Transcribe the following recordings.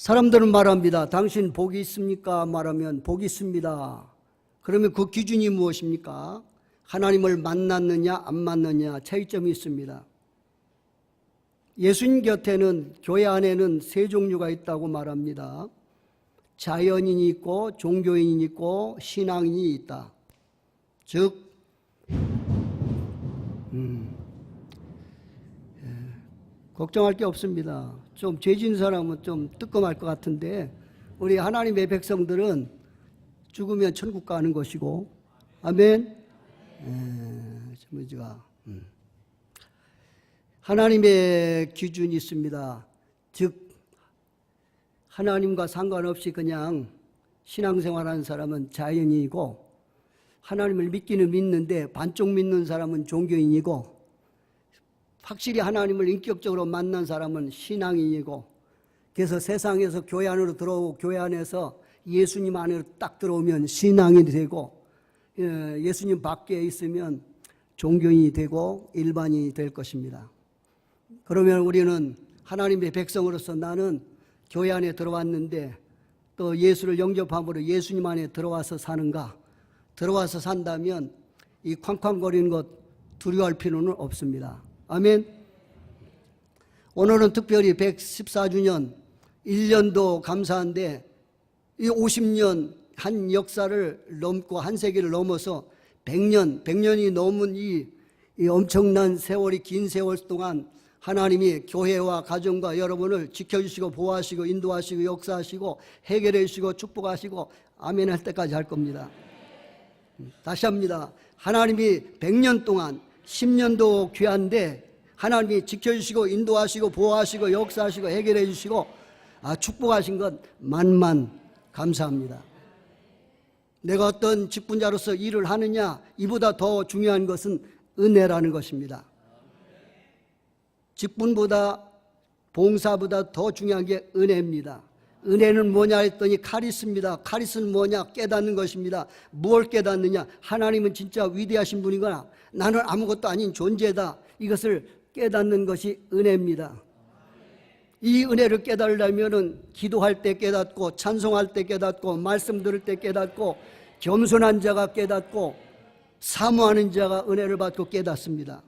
사람들은 말합니다. 당신 복이 있습니까? 말하면 복이 있습니다. 그러면 그 기준이 무엇입니까? 하나님을 만났느냐 안 만났느냐 차이점이 있습니다. 예수님 곁에는, 교회 안에는 세 종류가 있다고 말합니다. 자연인이 있고 종교인이 있고 신앙인이 있다. 즉 걱정할 게 없습니다. 좀 죄진 사람은 좀 뜨끔할 것 같은데 우리 하나님의 백성들은 죽으면 천국 가는 것이고, 아멘. 하나님의 기준이 있습니다. 즉 하나님과 상관없이 그냥 신앙생활하는 사람은 자연인이고, 하나님을 믿기는 믿는데 반쪽 믿는 사람은 종교인이고, 확실히 하나님을 인격적으로 만난 사람은 신앙인이고, 그래서 세상에서 교회 안으로 들어오고 교회 안에서 예수님 안으로 딱 들어오면 신앙인이 되고, 예수님 밖에 있으면 종교인이 되고 일반인이 될 것입니다. 그러면 우리는 하나님의 백성으로서 나는 교회 안에 들어왔는데 또 예수를 영접함으로 예수님 안에 들어와서 사는가? 들어와서 산다면 이 쾅쾅거리는 것 두려워할 필요는 없습니다. 아멘. 오늘은 특별히 114주년 1년도 감사한데 이 50년 한 역사를 넘고 한 세기를 넘어서 100년이 넘은 이 엄청난 세월이, 긴 세월 동안 하나님이 교회와 가정과 여러분을 지켜주시고 보호하시고 인도하시고 역사하시고 해결해 주시고 축복하시고 아멘 할 때까지 할 겁니다. 다시 합니다. 하나님이 100년 동안 10년도 귀한데 하나님이 지켜주시고 인도하시고 보호하시고 역사하시고 해결해 주시고 축복하신 것 만만 감사합니다. 내가 어떤 직분자로서 일을 하느냐, 이보다 더 중요한 것은 은혜라는 것입니다. 직분보다 봉사보다 더 중요한 게 은혜입니다. 은혜는 뭐냐 했더니 카리스입니다. 카리스는 뭐냐? 깨닫는 것입니다. 무엇을 깨닫느냐? 하나님은 진짜 위대하신 분이거나 나는 아무것도 아닌 존재다. 이것을 깨닫는 것이 은혜입니다. 이 은혜를 깨달으려면 기도할 때 깨닫고 찬송할 때 깨닫고 말씀 들을 때 깨닫고 겸손한 자가 깨닫고 사모하는 자가 은혜를 받고 깨닫습니다.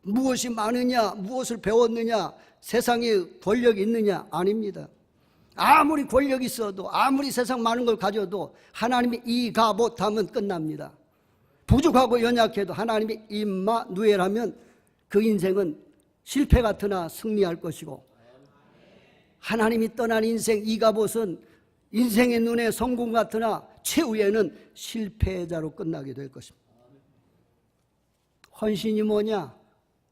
무엇이 많으냐, 무엇을 배웠느냐, 세상에 권력이 있느냐? 아닙니다. 아무리 권력이 있어도 아무리 세상 많은 걸 가져도 하나님이 이가 못하면 끝납니다. 부족하고 연약해도 하나님이 임마 누엘하면 그 인생은 실패 같으나 승리할 것이고, 하나님이 떠난 인생 이가봇은 인생의 눈에 성공 같으나 최후에는 실패자로 끝나게 될 것입니다. 헌신이 뭐냐?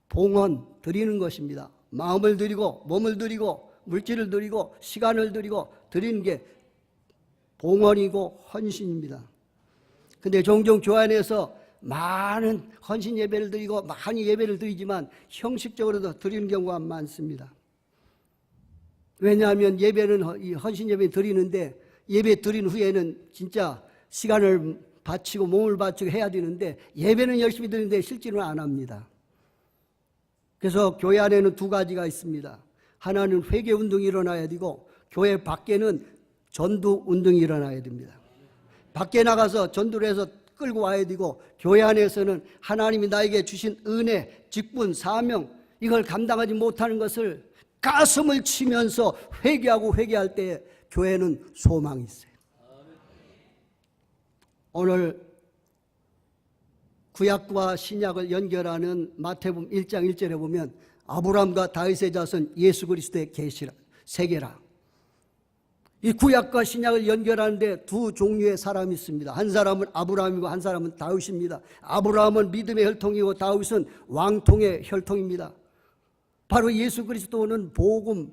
봉헌, 드리는 것입니다. 마음을 드리고 몸을 드리고 물질을 드리고 시간을 드리고 드리는 게 봉헌이고 헌신입니다. 근데 종종 교회 안에서 많은 헌신 예배를 드리고 많이 예배를 드리지만 형식적으로도 드리는 경우가 많습니다. 왜냐하면 예배는, 이 헌신 예배 드리는데 예배 드린 후에는 진짜 시간을 바치고 몸을 바치고 해야 되는데 예배는 열심히 드리는데 실제로는 안 합니다. 그래서 교회 안에는 두 가지가 있습니다. 하나는 회개 운동이 일어나야 되고 교회 밖에는 전도 운동이 일어나야 됩니다. 밖에 나가서 전도를 해서 끌고 와야 되고 교회 안에서는 하나님이 나에게 주신 은혜, 직분, 사명 이걸 감당하지 못하는 것을 가슴을 치면서 회개하고 회개할 때 교회는 소망이 있어요. 오늘 구약과 신약을 연결하는 마태복음 1장 1절에 보면 아브라함과 다윗의 자손 예수 그리스도의 계시라, 세계라. 이 구약과 신약을 연결하는데 두 종류의 사람이 있습니다. 한 사람은 아브라함이고 한 사람은 다윗입니다. 아브라함은 믿음의 혈통이고 다윗은 왕통의 혈통입니다. 바로 예수 그리스도는 복음,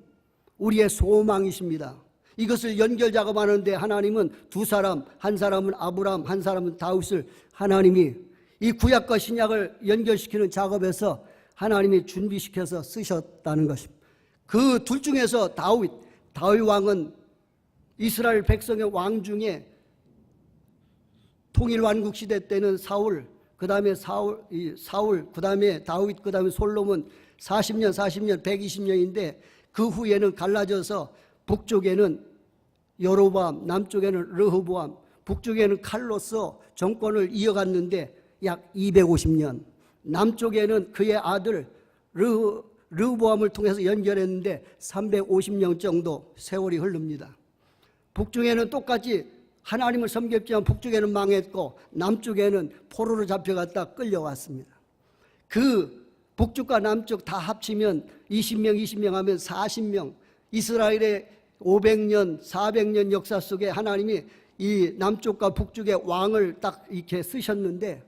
우리의 소망이십니다. 이것을 연결 작업하는데 하나님은 두 사람, 한 사람은 아브라함, 한 사람은 다윗을 하나님이 이 구약과 신약을 연결시키는 작업에서 하나님이 준비시켜서 쓰셨다는 것입니다. 그 둘 중에서 다윗 왕은 이스라엘 백성의 왕 중에 통일왕국 시대 때는 사울, 그 다음에 그 다음에 다윗, 그 다음에 솔로몬 40년, 120년인데 그 후에는 갈라져서 북쪽에는 여로보암, 남쪽에는 르호보암, 북쪽에는 칼로서 정권을 이어갔는데 약 250년, 남쪽에는 그의 아들 르호보암을 통해서 연결했는데 350년 정도 세월이 흐릅니다. 북쪽에는 똑같이 하나님을 섬겼지만 북쪽에는 망했고 남쪽에는 포로로 잡혀갔다 끌려왔습니다. 그 북쪽과 남쪽 다 합치면 20명 하면 40명, 이스라엘의 500년, 400년 역사 속에 하나님이 이 남쪽과 북쪽의 왕을 딱 이렇게 쓰셨는데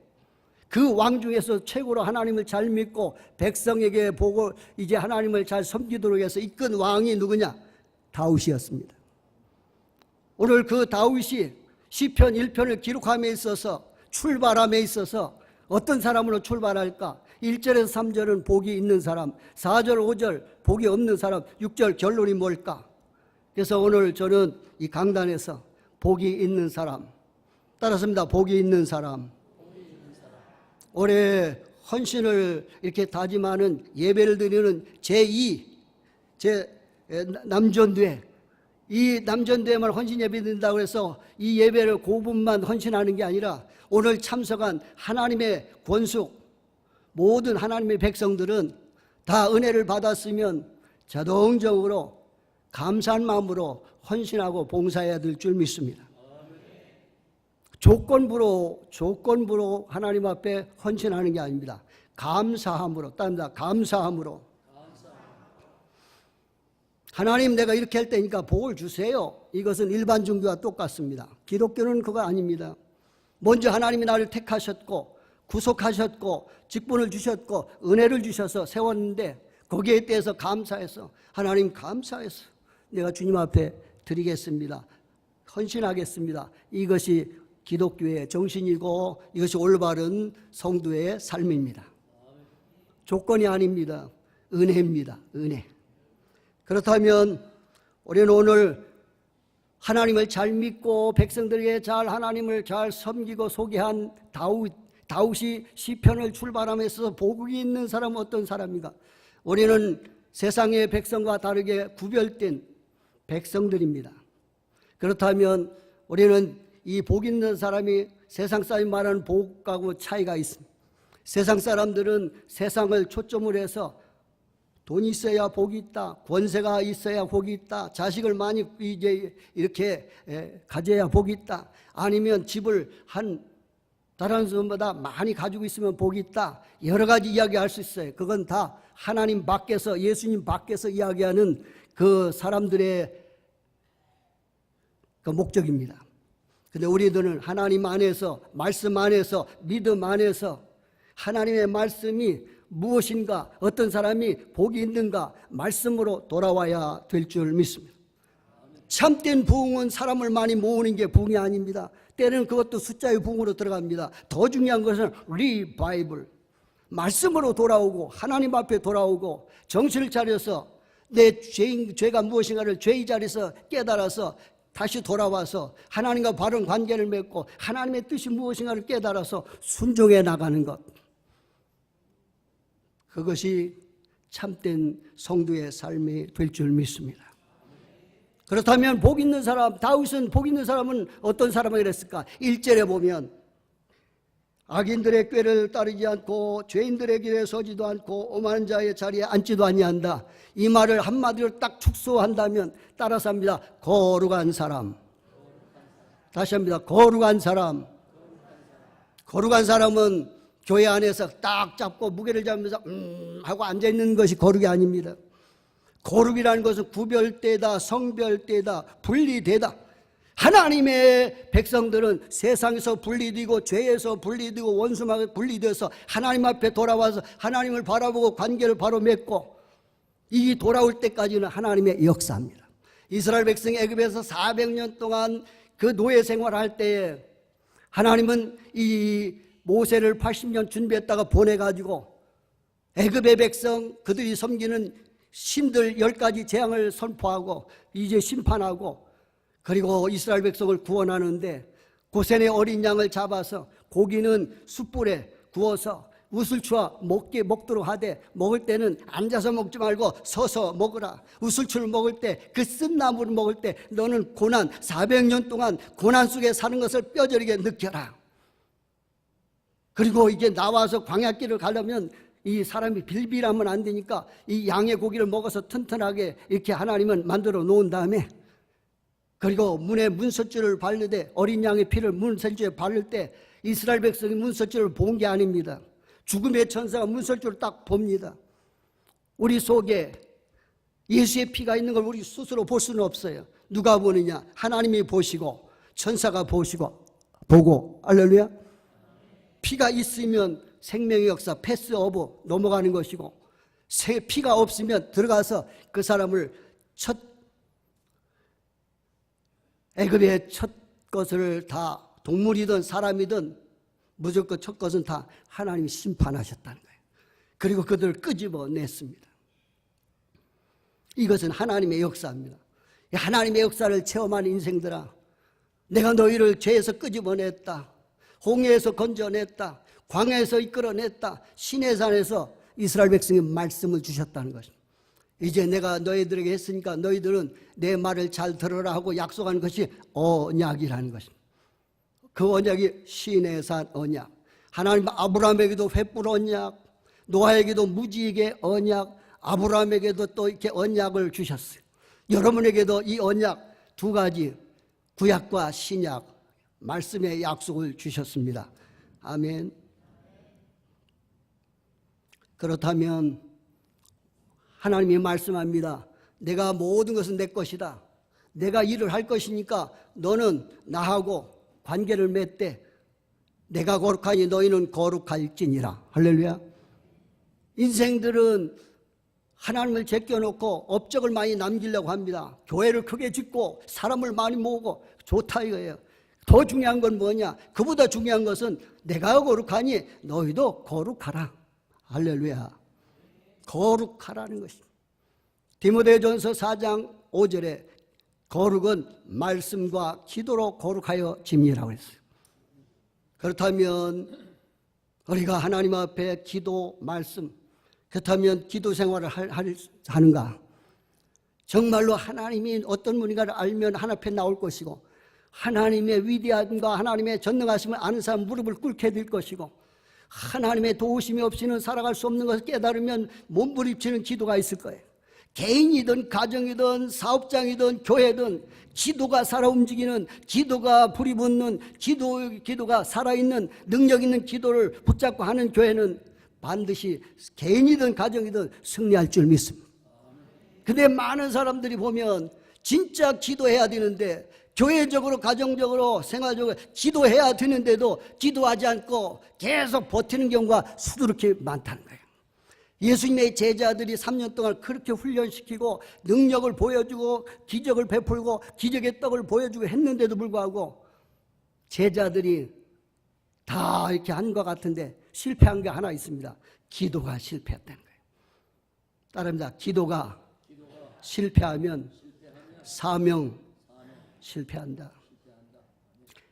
그 왕 중에서 최고로 하나님을 잘 믿고 백성에게 보고 이제 하나님을 잘 섬기도록 해서 이끈 왕이 누구냐? 다윗이었습니다. 오늘 그 다윗이 시편 1편을 기록함에 있어서 출발함에 있어서 어떤 사람으로 출발할까? 1절에서 3절은 복이 있는 사람, 4절 5절 복이 없는 사람, 6절 결론이 뭘까? 그래서 오늘 저는 이 강단에서 복이 있는 사람, 따라서입니다. 복이 있는 사람. 올해 헌신을 이렇게 다짐하는 예배를 드리는 제2 남전도회, 이 남전도회만 헌신 예배 드린다고 해서 이 예배를 5분만 헌신하는 게 아니라 오늘 참석한 하나님의 권속 모든 하나님의 백성들은 다 은혜를 받았으면 자동적으로 감사한 마음으로 헌신하고 봉사해야 될 줄 믿습니다. 조건부로 하나님 앞에 헌신하는 게 아닙니다. 감사함으로, 따릅니다. 감사함으로. 하나님, 내가 이렇게 할 테니까 복을 주세요. 이것은 일반 종교와 똑같습니다. 기독교는 그거 아닙니다. 먼저 하나님이 나를 택하셨고 구속하셨고 직분을 주셨고 은혜를 주셔서 세웠는데 거기에 대해서 감사해서 하나님 감사해서 내가 주님 앞에 드리겠습니다. 헌신하겠습니다. 이것이 기독교의 정신이고 이것이 올바른 성도의 삶입니다. 조건이 아닙니다. 은혜입니다. 은혜. 그렇다면 우리는 오늘 하나님을 잘 믿고 백성들에게 잘 하나님을 잘 섬기고 소개한 다윗이 시편을 출발하면서 복이 있는 사람은 어떤 사람인가? 우리는 세상의 백성과 다르게 구별된 백성들입니다. 그렇다면 우리는 이 복 있는 사람이 세상 사람이 말하는 복하고 차이가 있습니다. 세상 사람들은 세상을 초점으로 해서 돈이 있어야 복이 있다, 권세가 있어야 복이 있다, 자식을 많이 이제 이렇게 가져야 복이 있다, 아니면 집을 다른 사람보다 많이 가지고 있으면 복이 있다, 여러 가지 이야기할 수 있어요. 그건 다 하나님 밖에서, 예수님 밖에서 이야기하는 그 사람들의 그 목적입니다. 근데 우리들은 하나님 안에서, 말씀 안에서, 믿음 안에서 하나님의 말씀이 무엇인가, 어떤 사람이 복이 있는가 말씀으로 돌아와야 될 줄 믿습니다. 참된 부흥은 사람을 많이 모으는 게 부흥이 아닙니다. 때로는 그것도 숫자의 부흥으로 들어갑니다. 더 중요한 것은 리바이블, 말씀으로 돌아오고 하나님 앞에 돌아오고 정신을 차려서 내 죄가 무엇인가를 죄의 자리에서 깨달아서 다시 돌아와서 하나님과 바른 관계를 맺고 하나님의 뜻이 무엇인가를 깨달아서 순종해 나가는 것, 그것이 참된 성도의 삶이 될 줄 믿습니다. 그렇다면 복 있는 사람, 다윗은 복 있는 사람은 어떤 사람이 그랬을까? 1절에 보면 악인들의 꾀를 따르지 않고 죄인들의 길에 서지도 않고 오만한 자의 자리에 앉지도 아니한다. 이 말을 한마디로 딱 축소한다면 따라서 합니다. 거룩한 사람. 다시 합니다. 거룩한 사람. 거룩한 사람은 교회 안에서 딱 잡고 무게를 잡으면서 하고 앉아있는 것이 거룩이 아닙니다. 거룩이라는 것은 구별되다, 성별되다, 분리되다. 하나님의 백성들은 세상에서 분리되고 죄에서 분리되고 원수마에 분리돼서 하나님 앞에 돌아와서 하나님을 바라보고 관계를 바로 맺고 이 돌아올 때까지는 하나님의 역사입니다. 이스라엘 백성이 애굽에서 400년 동안 그 노예 생활할 때에 하나님은 이 모세를 80년 준비했다가 보내가지고 애굽의 백성, 그들이 섬기는 신들 10가지 재앙을 선포하고 이제 심판하고, 그리고 이스라엘 백성을 구원하는데 고센의 어린 양을 잡아서 고기는 숯불에 구워서 우슬추와 먹도록 하되 먹을 때는 앉아서 먹지 말고 서서 먹으라. 우슬추를 먹을 때 그 쓴 나무를 먹을 때 너는 고난 400년 동안 고난 속에 사는 것을 뼈저리게 느껴라. 그리고 이제 나와서 광야길을 가려면 이 사람이 빌빌하면 안 되니까 이 양의 고기를 먹어서 튼튼하게 이렇게 하나님은 만들어 놓은 다음에, 그리고 문에 문설주를 바르되 어린 양의 피를 문설주에 바를 때 이스라엘 백성이 문설주를 본 게 아닙니다. 죽음의 천사가 문설주를 딱 봅니다. 우리 속에 예수의 피가 있는 걸 우리 스스로 볼 수는 없어요. 누가 보느냐? 하나님이 보시고 천사가 보고 할렐루야. 피가 있으면 생명의 역사 패스 오버 넘어가는 것이고, 피가 없으면 들어가서 그 사람을 애굽의 첫 것을 다 동물이든 사람이든 무조건 첫 것은 다 하나님이 심판하셨다는 거예요. 그리고 그들을 끄집어냈습니다. 이것은 하나님의 역사입니다. 하나님의 역사를 체험한 인생들아, 내가 너희를 죄에서 끄집어냈다, 홍해에서 건져냈다, 광야에서 이끌어냈다, 시내산에서 이스라엘 백성에 말씀을 주셨다는 것입니다. 이제 내가 너희들에게 했으니까 너희들은 내 말을 잘 들으라 하고 약속한 것이 언약이라는 것입니다. 그 언약이 시내산 언약, 하나님 아브라함에게도 횃불 언약, 노아에게도 무지개 언약, 아브라함에게도 또 이렇게 언약을 주셨어요. 여러분에게도 이 언약 두 가지, 구약과 신약 말씀의 약속을 주셨습니다. 아멘. 그렇다면 하나님이 말씀합니다. 내가 모든 것은 내 것이다. 내가 일을 할 것이니까 너는 나하고 관계를 맺되 내가 거룩하니 너희는 거룩할지니라. 할렐루야. 인생들은 하나님을 제껴놓고 업적을 많이 남기려고 합니다. 교회를 크게 짓고 사람을 많이 모으고 좋다 이거예요. 더 중요한 건 뭐냐? 그보다 중요한 것은 내가 거룩하니 너희도 거룩하라. 할렐루야. 거룩하라는 것입니다. 디모데전서 4장 5절에 거룩은 말씀과 기도로 거룩하여 짐이라고 했어요. 그렇다면 우리가 하나님 앞에 기도, 말씀, 그렇다면 기도 생활을 하는가? 정말로 하나님이 어떤 분인가를 알면 하나님 앞에 나올 것이고, 하나님의 위대함과 하나님의 전능하심을 아는 사람 무릎을 꿇게 될 것이고, 하나님의 도우심이 없이는 살아갈 수 없는 것을 깨달으면 몸부림치는 기도가 있을 거예요. 개인이든 가정이든 사업장이든 교회든 기도가 살아 움직이는, 기도가 불이 붙는, 기도가 살아있는 능력 있는 기도를 붙잡고 하는 교회는 반드시 개인이든 가정이든 승리할 줄 믿습니다. 근데 많은 사람들이 보면 진짜 기도해야 되는데, 교회적으로 가정적으로 생활적으로 기도해야 되는데도 기도하지 않고 계속 버티는 경우가 수두룩히 많다는 거예요. 예수님의 제자들이 3년 동안 그렇게 훈련시키고 능력을 보여주고 기적을 베풀고 기적의 떡을 보여주고 했는데도 불구하고 제자들이 다 이렇게 한 것 같은데 실패한 게 하나 있습니다. 기도가 실패했다는 거예요. 따릅니다. 기도가 실패하면 사명 실패한다.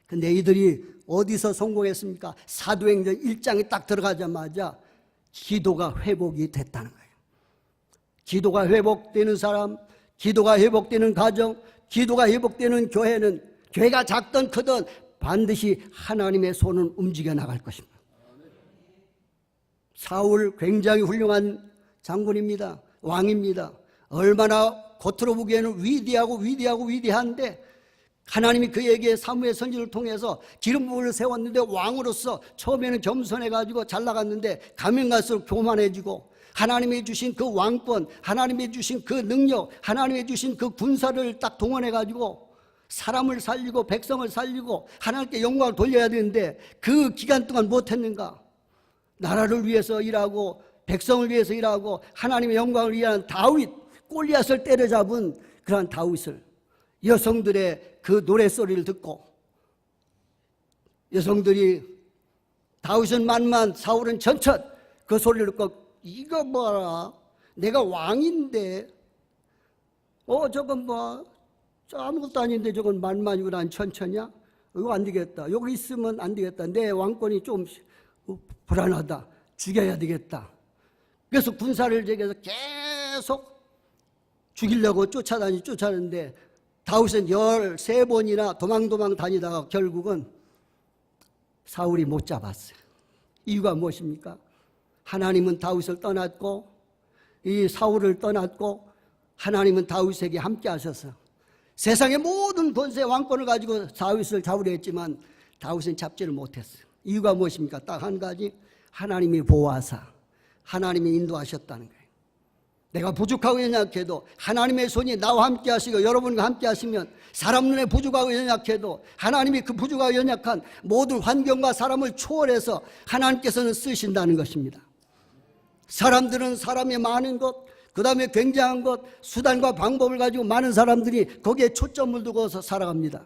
근데 이들이 어디서 성공했습니까? 사도행전 1장에 딱 들어가자마자 기도가 회복이 됐다는 거예요. 기도가 회복되는 사람, 기도가 회복되는 가정, 기도가 회복되는 교회는 교회가 작든 크든 반드시 하나님의 손은 움직여 나갈 것입니다. 사울 굉장히 훌륭한 장군입니다. 왕입니다. 얼마나 겉으로 보기에는 위대한데 하나님이 그에게 사무엘 선지를 통해서 기름 부음을 세웠는데 왕으로서 처음에는 겸손해가지고 잘 나갔는데 가면 갈수록 교만해지고, 하나님이 주신 그 왕권, 하나님이 주신 그 능력, 하나님이 주신 그 군사를 딱 동원해가지고 사람을 살리고 백성을 살리고 하나님께 영광을 돌려야 되는데 그 기간 동안 못했는가? 나라를 위해서 일하고 백성을 위해서 일하고 하나님의 영광을 위한 다윗, 골리앗을 때려잡은 그러한 다윗을, 여성들의 그 노랫소리를 듣고, 여성들이 다윗은 만만 사울은 전천, 그 소리를 듣고 이거 봐라, 내가 왕인데 저건 뭐 아무것도 아닌데 저건 만만이고 난 천천이야? 이거 안 되겠다. 여기 있으면 안 되겠다. 내 왕권이 좀 불안하다. 죽여야 되겠다. 그래서 군사를 제기해서 계속 죽이려고 쫓아다니는데 다윗은 13번이나 도망 다니다가 결국은 사울이 못 잡았어요. 이유가 무엇입니까? 하나님은 다윗을 떠났고 이 사울을 떠났고 하나님은 다윗에게 함께 하셔서 세상의 모든 권세 왕권을 가지고 다윗을 잡으려 했지만 다윗은 잡지를 못했어요. 이유가 무엇입니까? 딱 한 가지, 하나님이 보호하사 하나님이 인도하셨다는 거예요. 내가 부족하고 연약해도 하나님의 손이 나와 함께 하시고 여러분과 함께 하시면 사람 눈에 부족하고 연약해도 하나님이 그 부족하고 연약한 모든 환경과 사람을 초월해서 하나님께서는 쓰신다는 것입니다. 사람들은 사람이 많은 것, 그 다음에 굉장한 것, 수단과 방법을 가지고 많은 사람들이 거기에 초점을 두고서 살아갑니다.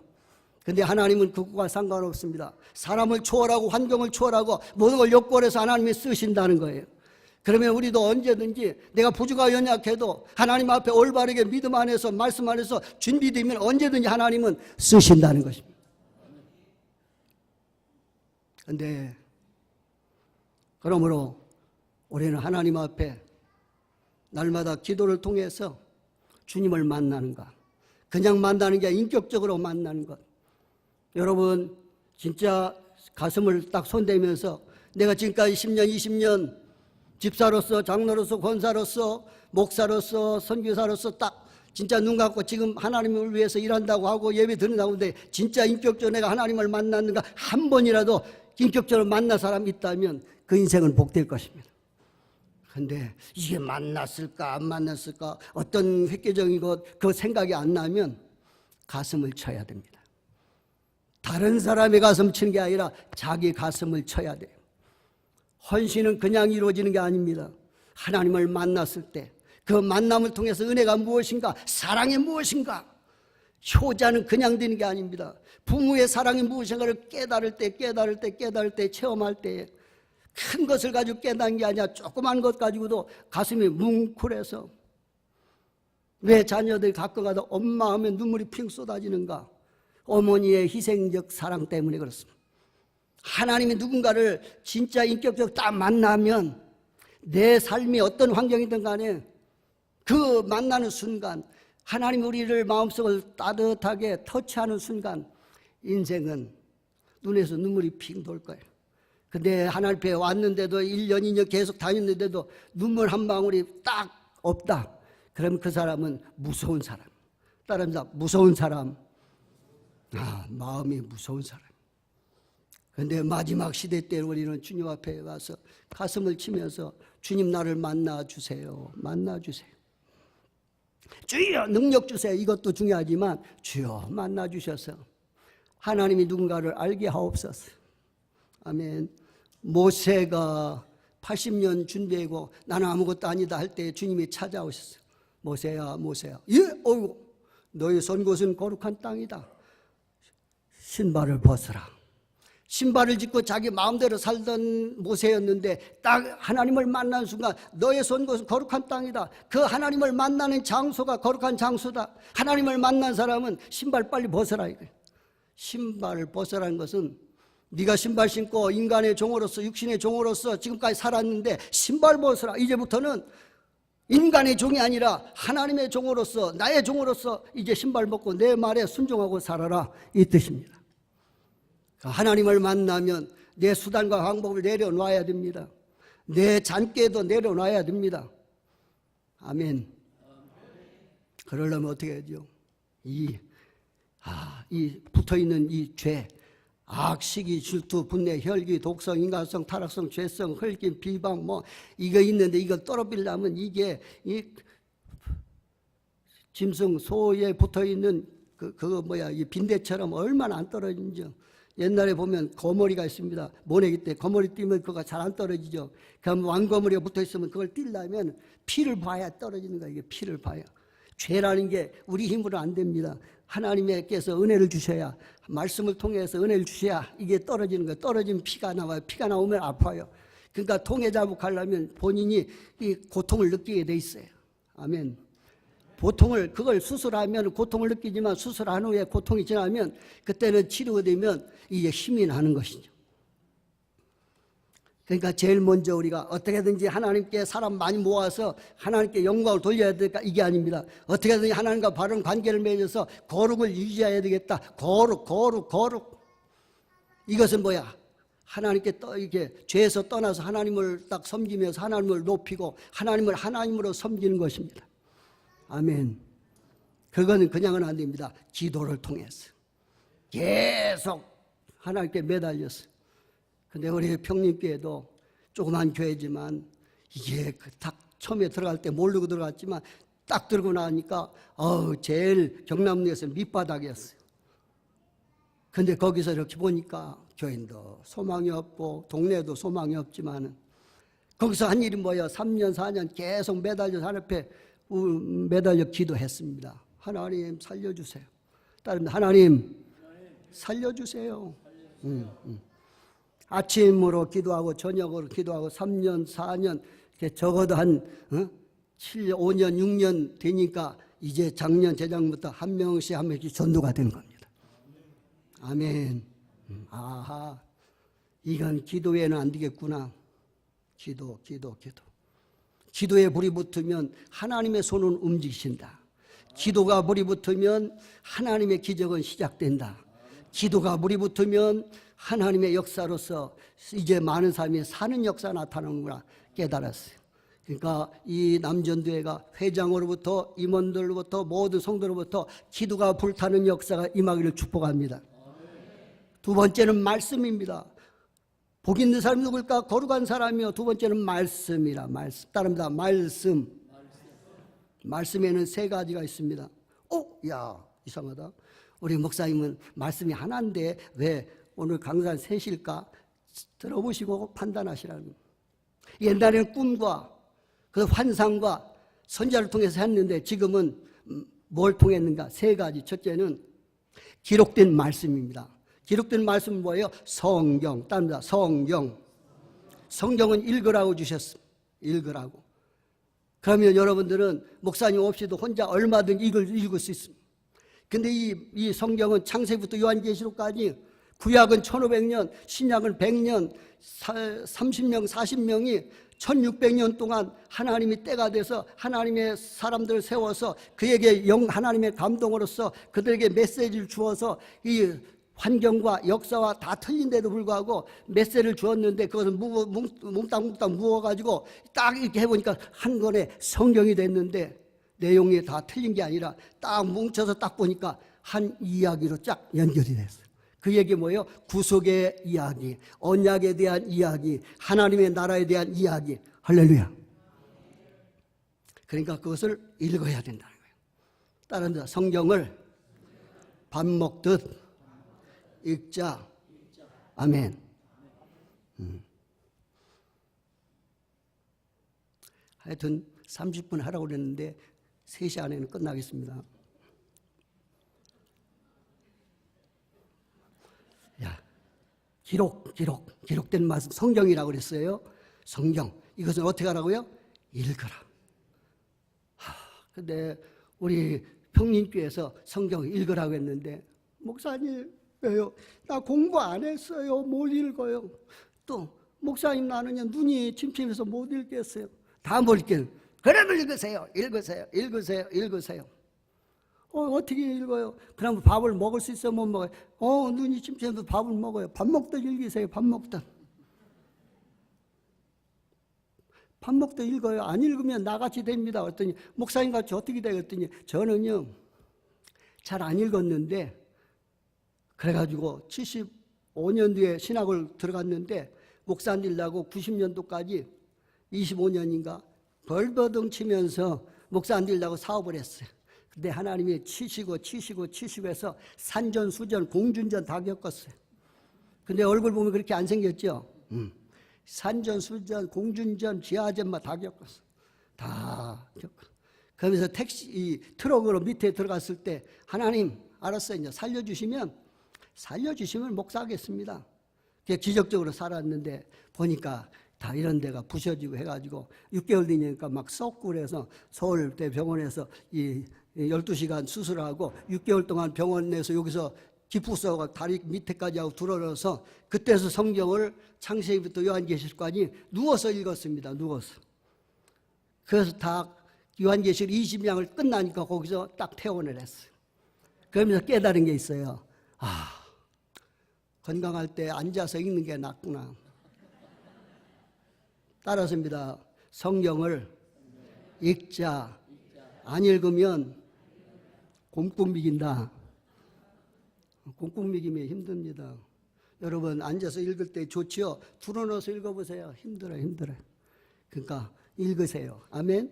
근데 하나님은 그것과 상관없습니다. 사람을 초월하고 환경을 초월하고 모든 걸 역권해서 하나님이 쓰신다는 거예요. 그러면 우리도 언제든지 내가 부족하고 연약해도 하나님 앞에 올바르게 믿음 안에서 말씀 안에서 준비되면 언제든지 하나님은 쓰신다는 것입니다. 그런데 그러므로 우리는 하나님 앞에 날마다 기도를 통해서 주님을 만나는가, 그냥 만나는 게 인격적으로 만나는 것. 여러분 진짜 가슴을 딱 손대면서 내가 지금까지 10년 20년 집사로서 장로로서 권사로서 목사로서 선교사로서 딱 진짜 눈 감고 지금 하나님을 위해서 일한다고 하고 예배 드린다고 하는데 진짜 인격적으로 내가 하나님을 만났는가, 한 번이라도 인격적으로 만난 사람이 있다면 그 인생은 복될 것입니다. 그런데 이게 만났을까 안 만났을까 어떤 획기적인 것 그 생각이 안 나면 가슴을 쳐야 됩니다. 다른 사람의 가슴 치는 게 아니라 자기 가슴을 쳐야 돼요. 헌신은 그냥 이루어지는 게 아닙니다. 하나님을 만났을 때 그 만남을 통해서 은혜가 무엇인가, 사랑이 무엇인가, 효자는 그냥 되는 게 아닙니다. 부모의 사랑이 무엇인가를 깨달을 때 체험할 때 큰 것을 가지고 깨닫는 게 아니라 조그만 것 가지고도 가슴이 뭉클해서 왜 자녀들이 가끔 가다 엄마 하면 눈물이 핑 쏟아지는가? 어머니의 희생적 사랑 때문에 그렇습니다. 하나님이 누군가를 진짜 인격적으로 딱 만나면 내 삶이 어떤 환경이든 간에 그 만나는 순간 하나님이 우리를 마음속을 따뜻하게 터치하는 순간 인생은 눈에서 눈물이 핑 돌 거예요. 근데 하나님 앞에 왔는데도 1년 2년 계속 다녔는데도 눈물 한 방울이 딱 없다. 그럼 그 사람은 무서운 사람. 따라합니다. 무서운 사람. 마음이 무서운 사람. 그런데 마지막 시대 때 우리는 주님 앞에 가서 가슴을 치면서 주님 나를 만나주세요. 만나주세요. 주여 능력 주세요. 이것도 중요하지만 주여 만나주셔서 하나님이 누군가를 알게 하옵소서. 아멘. 모세가 80년 준비하고 나는 아무것도 아니다 할 때 주님이 찾아오셨어요. 모세야 모세야. 예? 어이구 너의 선 곳은 거룩한 땅이다. 신발을 벗어라. 신발을 짚고 자기 마음대로 살던 모세였는데 딱 하나님을 만난 순간 너의 선 곳은 거룩한 땅이다. 그 하나님을 만나는 장소가 거룩한 장소다. 하나님을 만난 사람은 신발 빨리 벗어라 이거예요. 신발을 벗어라는 것은 네가 신발 신고 인간의 종으로서 육신의 종으로서 지금까지 살았는데 신발 벗어라. 이제부터는 인간의 종이 아니라 하나님의 종으로서 나의 종으로서 이제 신발 벗고 내 말에 순종하고 살아라 이 뜻입니다. 하나님을 만나면 내 수단과 방법을 내려놔야 됩니다. 내 잔꾀도 내려놔야 됩니다. 아멘. 그러려면 어떻게 해야죠? 이 붙어있는 이 죄, 악, 시기, 질투, 분내, 혈기, 독성, 인간성, 타락성, 죄성, 헐김, 비방 이거 있는데 이거 떨어뜨리려면 이게 이 짐승, 소에 붙어있는 이 빈대처럼 얼마나 안 떨어지는지. 옛날에 보면 거머리가 있습니다. 모내기 때 거머리 띄면 그거 잘 안 떨어지죠. 그럼 왕거머리가 붙어있으면 그걸 띄려면 피를 봐야 떨어지는 거예요. 이게 피를 봐야. 죄라는 게 우리 힘으로 안 됩니다. 하나님께서 은혜를 주셔야, 말씀을 통해서 은혜를 주셔야 이게 떨어지는 거예요. 떨어지면 피가 나와요. 피가 나오면 아파요. 그러니까 통에 자복하려면 본인이 이 고통을 느끼게 돼 있어요. 아멘. 그걸 수술하면 고통을 느끼지만 수술한 후에 고통이 지나면 그때는 치료가 되면 이게 힘이 나는 것이죠. 그러니까 제일 먼저 우리가 어떻게든지 하나님께 사람 많이 모아서 하나님께 영광을 돌려야 되니까 이게 아닙니다. 어떻게든지 하나님과 바른 관계를 맺어서 거룩을 유지해야 되겠다. 거룩. 이것은 뭐야? 하나님께 이렇게 죄에서 떠나서 하나님을 딱 섬기면서 하나님을 높이고 하나님을 하나님으로 섬기는 것입니다. 아멘. 그거는 그냥은 안 됩니다. 기도를 통해서 계속 하나님께 매달렸어. 근데 우리 평림교회도 조그만 교회지만 이게 딱 처음에 들어갈 때 모르고 들어갔지만 딱 들고 나니까 제일 경남도에서 밑바닥이었어요. 근데 거기서 이렇게 보니까 교인도 소망이 없고 동네도 소망이 없지만 거기서 한 일이 뭐예요? 3년 4년 계속 매달려서 하나님 앞에 매달려 기도했습니다. 하나님 살려주세요. 따릅니다. 하나님 살려주세요. 아침으로 기도하고 저녁으로 기도하고 3년 4년 적어도 한 7년 5년 6년 되니까 이제 작년 재작년부터 한 명씩 전도가 되는 겁니다. 아멘. 아하, 이건 기도 외에는 안 되겠구나. 기도. 기도에 불이 붙으면 하나님의 손은 움직이신다. 기도가 불이 붙으면 하나님의 기적은 시작된다. 기도가 불이 붙으면 하나님의 역사로서 이제 많은 사람이 사는 역사 나타나는구나 깨달았어요. 그러니까 이 남전도회가 회장으로부터 임원들로부터 모든 성도로부터 기도가 불타는 역사가 임하기를 축복합니다. 두 번째는 말씀입니다. 복 있는 사람이 누굴까? 거룩한 사람이요. 두 번째는 말씀이라. 말씀. 따릅니다. 말씀. 말씀에는 세 가지가 있습니다. 야, 이상하다. 우리 목사님은 말씀이 하나인데 왜 오늘 강산 셋일까? 들어보시고 판단하시라는. 옛날에는 꿈과 그 환상과 선자를 통해서 했는데 지금은 뭘 통했는가? 세 가지. 첫째는 기록된 말씀입니다. 기록된 말씀은 뭐예요? 성경. 따릅니다. 성경. 성경은 읽으라고 주셨습니다. 읽으라고. 그러면 여러분들은 목사님 없이도 혼자 얼마든 읽을 수 있습니다. 근데 이 성경은 창세기부터 요한계시록까지 구약은 1500년, 신약은 100년, 30명, 40명이 1600년 동안 하나님이 때가 돼서 하나님의 사람들을 세워서 그에게 하나님의 감동으로서 그들에게 메시지를 주어서 이 환경과 역사와 다 틀린데도 불구하고 메시지를 주었는데 그것은 뭉땅뭉땅 무어가지고 딱 이렇게 해보니까 한 권의 성경이 됐는데 내용이 다 틀린 게 아니라 딱 뭉쳐서 딱 보니까 한 이야기로 쫙 연결이 됐어요. 그 얘기 뭐예요? 구속의 이야기, 언약에 대한 이야기, 하나님의 나라에 대한 이야기. 할렐루야. 그러니까 그것을 읽어야 된다는 거예요. 다른 데 성경을 밥 먹듯 읽자. 아멘. 하여튼 30분 하라고 그랬는데 3시 안에는 끝나겠습니다. 야, 기록된 말씀 성경이라고 그랬어요. 성경. 이것은 어떻게 하라고요? 읽으라. 근데 우리 평림교회에서 성경 읽으라고 했는데 목사님 왜요? 나 공부 안 했어요. 못 읽어요. 또 목사님 나는 눈이 침침해서 못 읽겠어요. 다 못 읽겠어요. 그래도 읽으세요. 어떻게 읽어요? 그럼 밥을 먹을 수 있어? 못 먹어요? 눈이 침침해도 밥을 먹어요. 밥 먹다 읽으세요. 밥 먹다 읽어요. 안 읽으면 나같이 됩니다. 그랬더니 목사님 같이 어떻게 돼요? 그랬더니 저는요 잘 안 읽었는데 그래가지고 75년 뒤에 신학을 들어갔는데 목사 되려고 90년도까지 25년인가 벌버덩 치면서 목사 되려고 사업을 했어요. 근데 하나님이 치시고 해서 산전, 수전, 공준전 다 겪었어요. 근데 얼굴 보면 그렇게 안 생겼죠? 산전, 수전, 공준전, 지하전만 다 겪었어요. 다 겪었어요. 그러면서 트럭으로 밑에 들어갔을 때 하나님 알았어요. 이제 살려주시면 목사하겠습니다. 기적적으로 살았는데 보니까 다 이런 데가 부셔지고 해가지고 6개월 되니까 막 썩고 그래서 서울대 병원에서 이 12시간 수술하고 6개월 동안 병원에서 여기서 기쁘소가 다리 밑에까지 하고 들어서 그때서 성경을 창세기부터 요한계시록까지 누워서 읽었습니다. 누워서. 그래서 다 요한계시록 20장을 끝나니까 거기서 딱 퇴원을 했어요. 그러면서 깨달은 게 있어요. 건강할 때 앉아서 읽는 게 낫구나. 따라서입니다. 성경을 읽자. 안 읽으면 꽁꽁 미긴다. 꽁꽁 미기면 힘듭니다. 여러분 앉아서 읽을 때 좋지요. 들어놓아서 읽어보세요. 힘들어요. 그러니까 읽으세요. 아멘.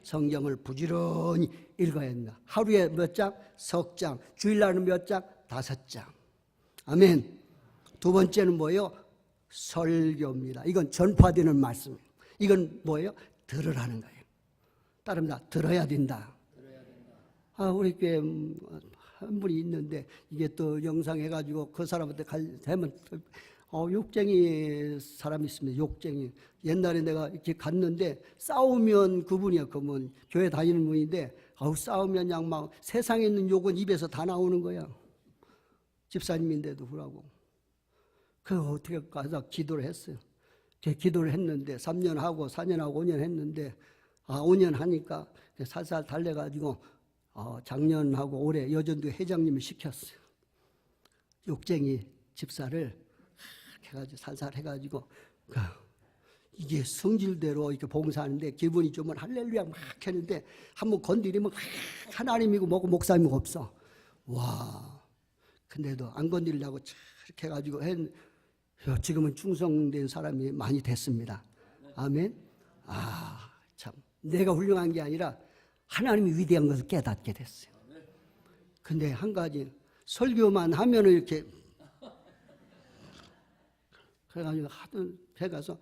성경을 부지런히 읽어야 합니다. 하루에 몇 장? 석 장. 주일날은 몇 장? 5장. 아멘. 두 번째는 뭐예요? 설교입니다. 이건 전파되는 말씀. 이건 뭐예요? 들으라는 거예요. 따릅니다. 들어야 된다. 우리 교회 한 분이 있는데 이게 또 영상 해가지고 그 사람한테 되면 욕쟁이 사람이 있습니다. 욕쟁이. 옛날에 내가 이렇게 갔는데 싸우면 그분이야. 그분 교회 다니는 분인데 싸우면 그냥 막 세상에 있는 욕은 입에서 다 나오는 거야. 집사님인데도 그러고. 그래서 어떻게 가서 기도를 했어요. 기도를 했는데 3년 하고 4년 하고 5년 했는데 5년 하니까 살살 달래가지고 작년하고 올해 여전도 회장님을 시켰어요. 욕쟁이 집사를 해가지고 살살 해가지고 이게 성질대로 이렇게 봉사하는데 기분이 좋으면 할렐루야 막 했는데 한번 건드리면 하나님이고 뭐고 목사님이고 없어. 와. 근데도 안 건드리려고 이렇게 해가지고 지금은 충성된 사람이 많이 됐습니다. 아멘. 참 내가 훌륭한 게 아니라 하나님이 위대한 것을 깨닫게 됐어요. 근데 한 가지 설교만 하면은 이렇게 그래가지고 하도 해가서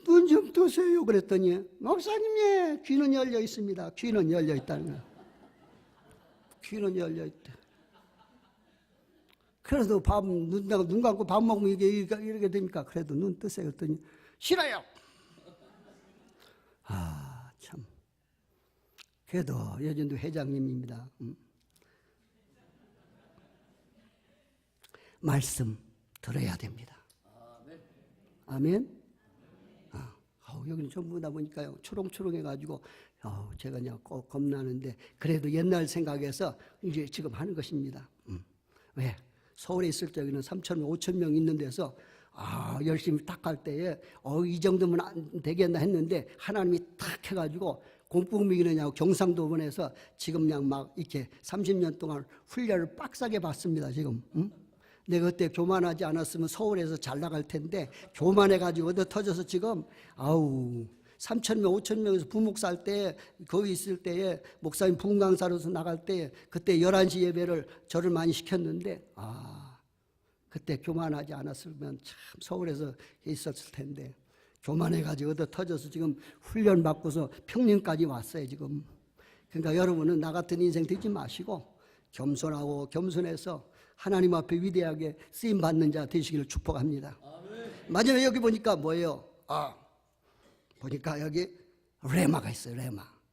눈 좀 뜨세요 그랬더니 목사님의 귀는 열려 있습니다. 귀는 열려 있다는 거예요. 귀는 열려 있대. 그래도 눈 감고 밥 먹으면 이렇게 되니까 그래도 눈 뜨세요 했더니 싫어요. 참. 그래도 여전도 회장님입니다. 말씀 들어야 됩니다. 아멘. 여기는 전부 다 보니까요 초롱초롱해가지고 제가 그냥 꼭 겁나는데 그래도 옛날 생각해서 이제 지금 하는 것입니다. 왜? 서울에 있을 적에는 3,000명, 5,000명 있는 데서 열심히 딱 할 때에 이 정도면 안 되겠나 했는데 하나님이 탁 해가지고 공풍미기느냐고 경상도 보내서 지금 그냥 막 이렇게 30년 동안 훈련을 빡세게 받습니다. 지금. 내가 그때 교만하지 않았으면 서울에서 잘 나갈 텐데 교만해가지고 얻어 터져서 지금 3,000명, 5,000명에서 부목사 할 때 거기 있을 때에 목사님 부흥강사로서 나갈 때 그때 11시 예배를 저를 많이 시켰는데 그때 교만하지 않았으면 참 서울에서 있었을 텐데 교만해가지고 얻어 터져서 지금 훈련 받고서 평림까지 왔어요 지금. 그러니까 여러분은 나 같은 인생 되지 마시고 겸손하고 겸손해서 하나님 앞에 위대하게 쓰임받는 자 되시기를 축복합니다. 마지막에 여기 보니까 뭐예요? 보니까 여기 레마가 있어요.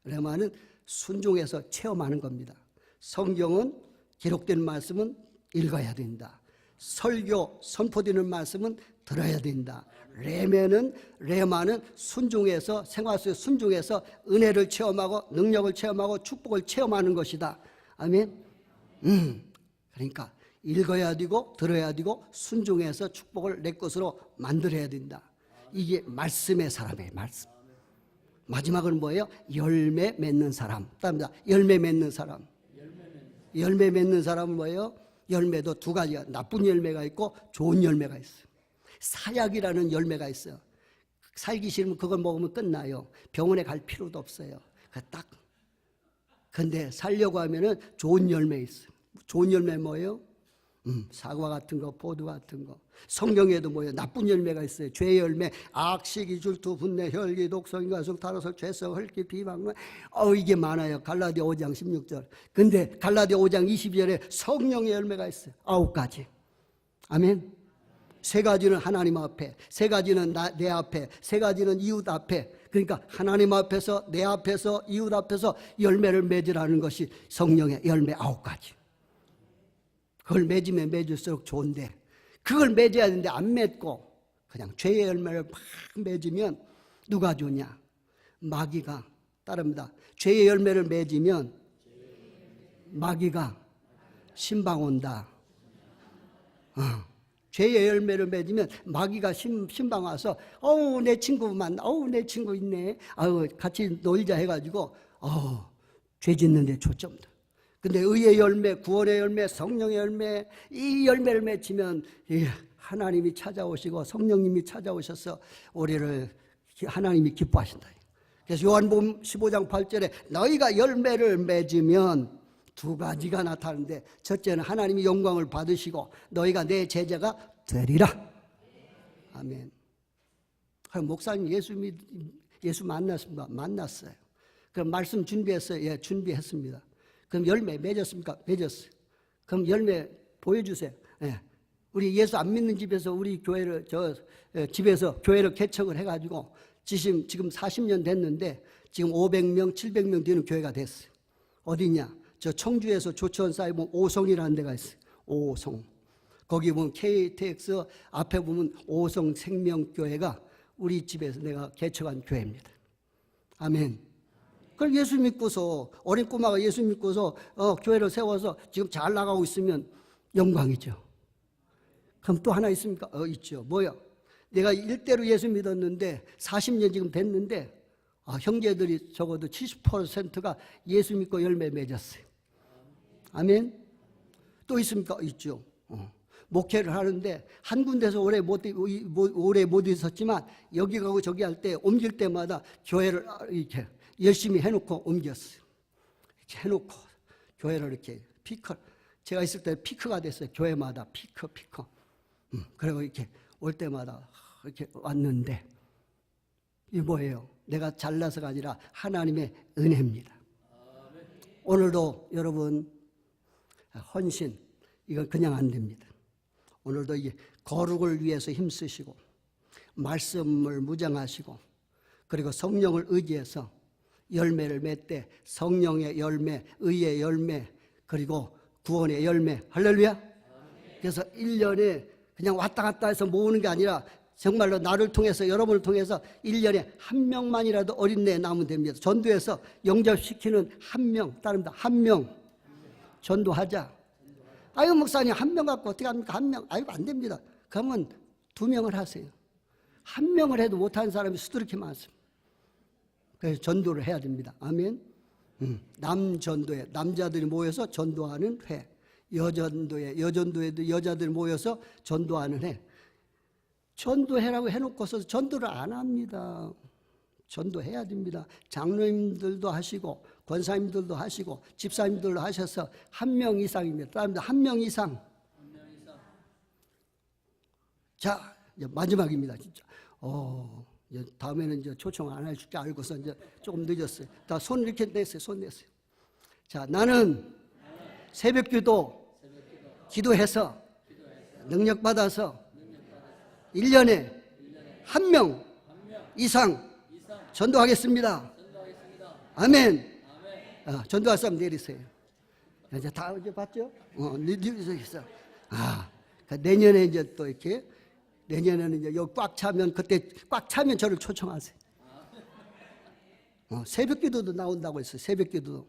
레마는 순종해서 체험하는 겁니다. 성경은 기록된 말씀은 읽어야 된다. 설교 선포되는 말씀은 들어야 된다. 레마는 순종해서 생활 속에 순종해서 은혜를 체험하고 능력을 체험하고 축복을 체험하는 것이다. 아멘. 그러니까 읽어야 되고 들어야 되고 순종해서 축복을 내 것으로 만들어야 된다. 이게 말씀의 사람이에요. 말씀. 마지막은 뭐예요? 열매 맺는 사람. 따릅니다. 열매 맺는 사람. 열매 맺는 사람은 뭐예요? 열매도 두 가지야. 나쁜 열매가 있고 좋은 열매가 있어요. 사약이라는 열매가 있어요. 살기 싫으면 그걸 먹으면 끝나요. 병원에 갈 필요도 없어요. 근데 살려고 하면은 좋은 열매 있어요. 좋은 열매 뭐예요? 사과 같은 거, 포도 같은 거. 성경에도 뭐예요? 나쁜 열매가 있어요. 죄 열매, 악시기, 질투, 분내, 혈기, 독성, 인간성, 탈화성, 죄성, 헐기, 비방. 이게 많아요. 갈라디아 5장 16절. 근데 갈라디아 5장 22절에 성령의 열매가 있어요. 9가지. 아멘. 3가지는 하나님 앞에, 3가지는 내 앞에, 3가지는 이웃 앞에. 그러니까 하나님 앞에서, 내 앞에서, 이웃 앞에서 열매를 맺으라는 것이 성령의 열매 9가지. 그걸 맺으면 맺을수록 좋은데 그걸 맺어야 되는데 안 맺고 그냥 죄의 열매를 막 맺으면 누가 주냐? 마귀가 따릅니다. 죄의 열매를 맺으면 마귀가 신방 온다. 죄의 열매를 맺으면 마귀가 신방 와서 내 친구 만나, 내 친구 있네, 같이 놀자 해가지고 죄 짓는 데 초점다. 근데 의의 열매, 구원의 열매, 성령의 열매, 이 열매를 맺으면 하나님이 찾아오시고 성령님이 찾아오셔서 우리를 하나님이 기뻐하신다. 그래서 요한복음 15장 8절에 너희가 열매를 맺으면 두 가지가 나타나는데, 첫째는 하나님이 영광을 받으시고 너희가 내 제자가 되리라. 아멘. 그럼 목사님 예수 만났습니까? 만났어요. 그럼 말씀 준비했어요? 예, 준비했습니다. 그럼 열매 맺었습니까? 맺었어요. 그럼 열매 보여주세요. 예. 우리 예수 안 믿는 집에서 우리 교회를 집에서 교회를 개척을 해가지고 지금 40년 됐는데 지금 500명, 700명 되는 교회가 됐어요. 어디냐? 저 청주에서 조천 사이 보면 오성이라는 데가 있어요. 오성. 거기 보면 KTX 앞에 보면 오성 생명교회가 우리 집에서 내가 개척한 교회입니다. 아멘. 그걸 예수 믿고서, 어린 꼬마가 예수 믿고서 교회를 세워서 지금 잘 나가고 있으면 영광이죠. 그럼 또 하나 있습니까? 있죠. 뭐야? 내가 일대로 예수 믿었는데 40년 지금 됐는데 형제들이 적어도 70%가 예수 믿고 열매 맺었어요. 아멘. 또 있습니까? 있죠. 목회를 하는데 한 군데서 오래 못 있었지만 여기 가고 저기 할 때 옮길 때마다 교회를 이렇게 열심히 해놓고 옮겼어요. 이렇게 해놓고 교회를 이렇게 제가 있을 때 피크가 됐어요. 교회마다 피크. 그리고 이렇게 올 때마다 이렇게 왔는데 이게 뭐예요? 내가 잘나서가 아니라 하나님의 은혜입니다. 오늘도 여러분 헌신, 이건 그냥 안 됩니다. 오늘도 이게 거룩을 위해서 힘쓰시고 말씀을 무장하시고 그리고 성령을 의지해서 열매를 맺되 성령의 열매, 의의 열매, 그리고 구원의 열매. 할렐루야. 그래서 1년에 그냥 왔다 갔다 해서 모으는 게 아니라 정말로 나를 통해서, 여러분을 통해서 1년에 한 명만이라도 어린애 낳으면 됩니다. 전도해서 영접시키는 한 명, 따릅니다. 한 명 전도하자. 아유 목사님 한 명 갖고 어떻게 합니까? 한 명. 아유 안 됩니다. 그러면 2명을 하세요. 한 명을 해도 못하는 사람이 수두룩히 많습니다. 그래서 전도를 해야 됩니다. 아멘. 남전도회, 남자들이 모여서 전도하는 회. 여전도회도 여자들이 모여서 전도하는 회. 전도해라고 해놓고서 전도를 안 합니다. 전도해야 됩니다. 장로님들도 하시고 권사님들도 하시고 집사님들도 하셔서 한 명 이상입니다. 따릅니다. 한 명 이상. 자, 이제 마지막입니다. 진짜. 이제 다음에는 이제 초청 안 해줄 줄 알고서 이제 조금 늦었어요. 다 손 이렇게 냈어요. 손 냈어요. 자, 나는 새벽기도 기도해서 능력 받아서 1년에 한 명 이상 전도하겠습니다. 아멘. 전도할 사람 내리세요. 이제 다 이제 봤죠? 내리세요. 내년에 이제 또 이렇게 내년에는 이제 여기 꽉 차면 그때 꽉 차면 저를 초청하세요. 새벽기도도 나온다고 했어요. 새벽기도도.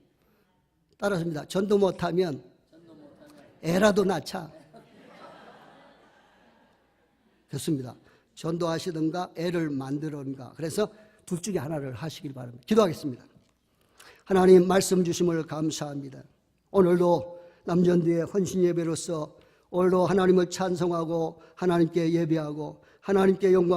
따라서입니다. 전도 못하면 애라도 낳자. 좋습니다. 전도하시든가 애를 만들든가. 그래서 둘 중에 하나를 하시길 바랍니다. 기도하겠습니다. 하나님 말씀 주심을 감사합니다. 오늘도 남전도의 헌신 예배로서 오늘도 하나님을 찬송하고 하나님께 예배하고 하나님께 영광